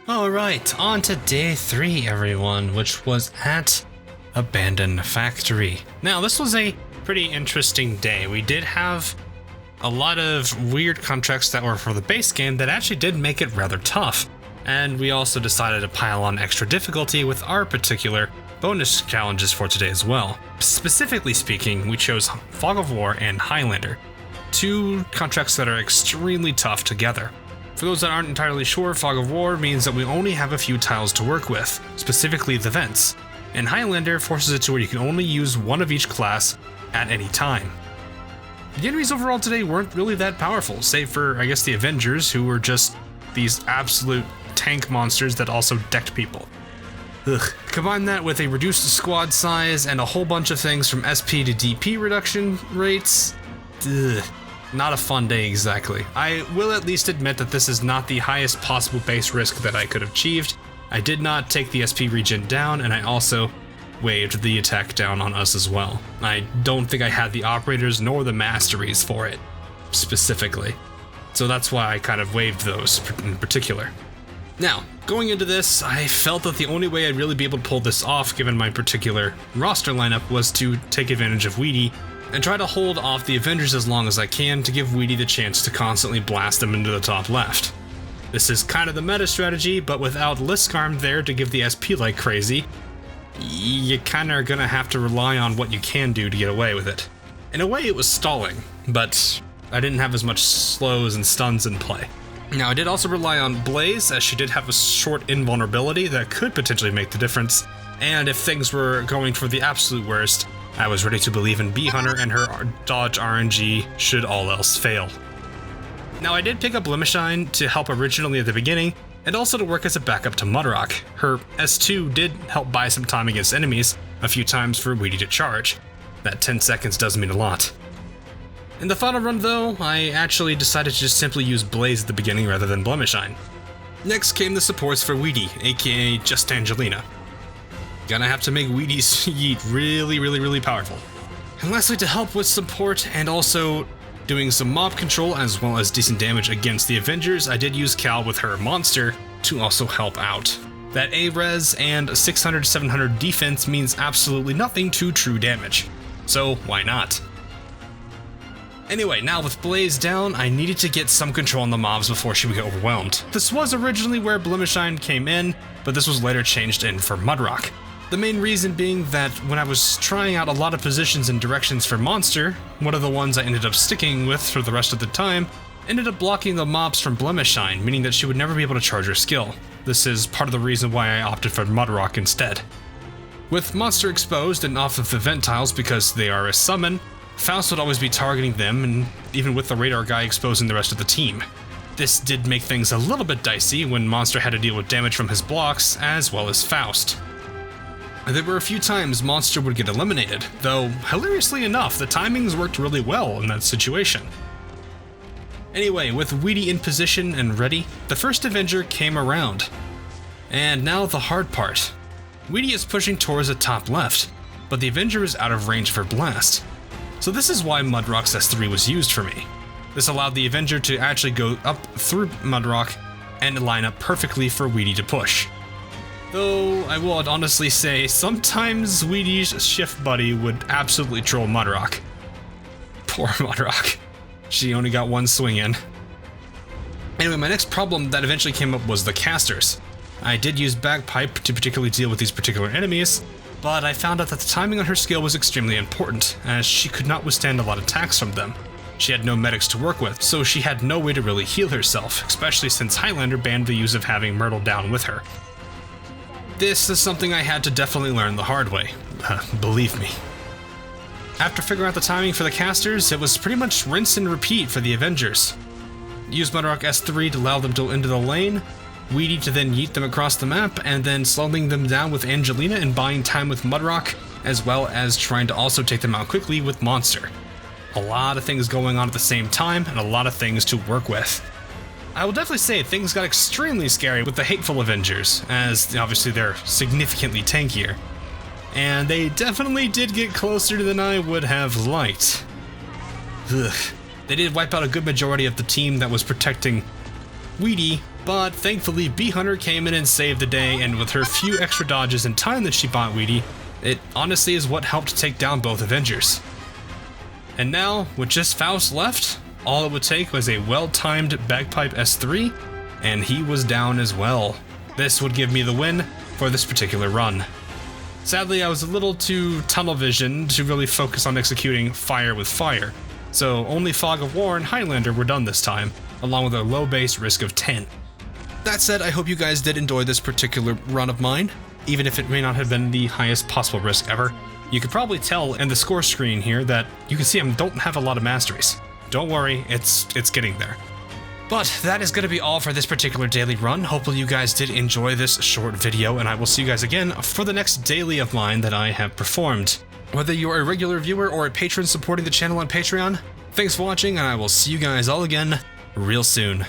Alright, on to day 3 everyone, which was at Abandoned Factory. Now this was a pretty interesting day. We did have a lot of weird contracts that were for the base game that actually did make it rather tough. And we also decided to pile on extra difficulty with our particular bonus challenges for today as well. Specifically speaking, we chose Fog of War and Highlander, two contracts that are extremely tough together. For those that aren't entirely sure, Fog of War means that we only have a few tiles to work with, specifically the vents, and Highlander forces it to where you can only use one of each class at any time. The enemies overall today weren't really that powerful, save for, I guess, the Avengers, who were just these absolute tank monsters that also decked people. Ugh. Combine that with a reduced squad size and a whole bunch of things from SP to DP reduction rates. Ugh. Not a fun day exactly. I will at least admit that this is not the highest possible base risk that I could have achieved. I did not take the SP regen down, and I also waived the attack down on us as well. I don't think I had the operators nor the masteries for it, specifically. So that's why I kind of waived those in particular. Now, going into this, I felt that the only way I'd really be able to pull this off, given my particular roster lineup, was to take advantage of Weedy and try to hold off the Avengers as long as I can to give Weedy the chance to constantly blast them into the top left. This is kind of the meta strategy, but without Liskarm there to give the SP like crazy, you kinda are gonna have to rely on what you can do to get away with it. In a way, it was stalling, but I didn't have as much slows and stuns in play. Now, I did also rely on Blaze, as she did have a short invulnerability that could potentially make the difference, and if things were going for the absolute worst, I was ready to believe in Bee Hunter and her dodge RNG should all else fail. Now, I did pick up Limishine to help originally at the beginning, and also to work as a backup to Mudrock. Her S2 did help buy some time against enemies a few times for Weedy to charge. That 10 seconds does mean a lot. In the final run though, I actually decided to just simply use Blaze at the beginning rather than Limishine. Next came the supports for Weedy, aka just Angelina. Gonna have to make Weedy's yeet really powerful. And lastly, to help with support and also doing some mob control as well as decent damage against the Avengers, I did use Cal with her Monst3r to also help out. That A-res and 600-700 defense means absolutely nothing to true damage, so why not? Anyway, now with Blaze down, I needed to get some control on the mobs before she would get overwhelmed. This was originally where Limishine came in, but this was later changed in for Mudrock. The main reason being that when I was trying out a lot of positions and directions for Monst3r, one of the ones I ended up sticking with for the rest of the time ended up blocking the mobs from Limishine, meaning that she would never be able to charge her skill. This is part of the reason why I opted for Mudrock instead. With Monst3r exposed and off of the vent tiles because they are a summon, Faust would always be targeting them, and even with the radar guy exposing the rest of the team. This did make things a little bit dicey when Monst3r had to deal with damage from his blocks as well as Faust. There were a few times Monst3r would get eliminated, though hilariously enough, the timings worked really well in that situation. Anyway, with Weedy in position and ready, the first Avenger came around. And now the hard part. Weedy is pushing towards the top left, but the Avenger is out of range for blast. So this is why Mudrock's S3 was used for me. This allowed the Avenger to actually go up through Mudrock and line up perfectly for Weedy to push. Though I will honestly say, sometimes Weedy's shift buddy would absolutely troll Mudrock. Poor Mudrock. She only got one swing in. Anyway, my next problem that eventually came up was the casters. I did use Bagpipe to particularly deal with these particular enemies, but I found out that the timing on her skill was extremely important, as she could not withstand a lot of attacks from them. She had no medics to work with, so she had no way to really heal herself, especially since Highlander banned the use of having Myrtle down with her. This is something I had to definitely learn the hard way, believe me. After figuring out the timing for the casters, it was pretty much rinse and repeat for the Avengers. Use Mudrock S3 to allow them to into the lane, Weedy to then yeet them across the map, and then slowing them down with Angelina and buying time with Mudrock, as well as trying to also take them out quickly with Monst3r. A lot of things going on at the same time, and a lot of things to work with. I will definitely say things got extremely scary with the Hateful Avengers, as obviously they're significantly tankier. And they definitely did get closer than I would have liked. Ugh. They did wipe out a good majority of the team that was protecting Weedy, But thankfully, Bee Hunter came in and saved the day, and with her few extra dodges and time that she bought Weedy, it honestly is what helped take down both Avengers. And now, with just Faust left, all it would take was a well-timed Bagpipe S3, and he was down as well. This would give me the win for this particular run. Sadly, I was a little too tunnel visioned to really focus on executing fire with fire, so only Fog of War and Highlander were done this time, along with a low base risk of 10. That said, I hope you guys did enjoy this particular run of mine, even if it may not have been the highest possible risk ever. You could probably tell in the score screen here that you can see I don't have a lot of masteries. Don't worry, it's getting there. But that is going to be all for this particular daily run. Hopefully you guys did enjoy this short video, and I will see you guys again for the next daily of mine that I have performed. Whether you are a regular viewer or a patron supporting the channel on Patreon, thanks for watching, and I will see you guys all again real soon.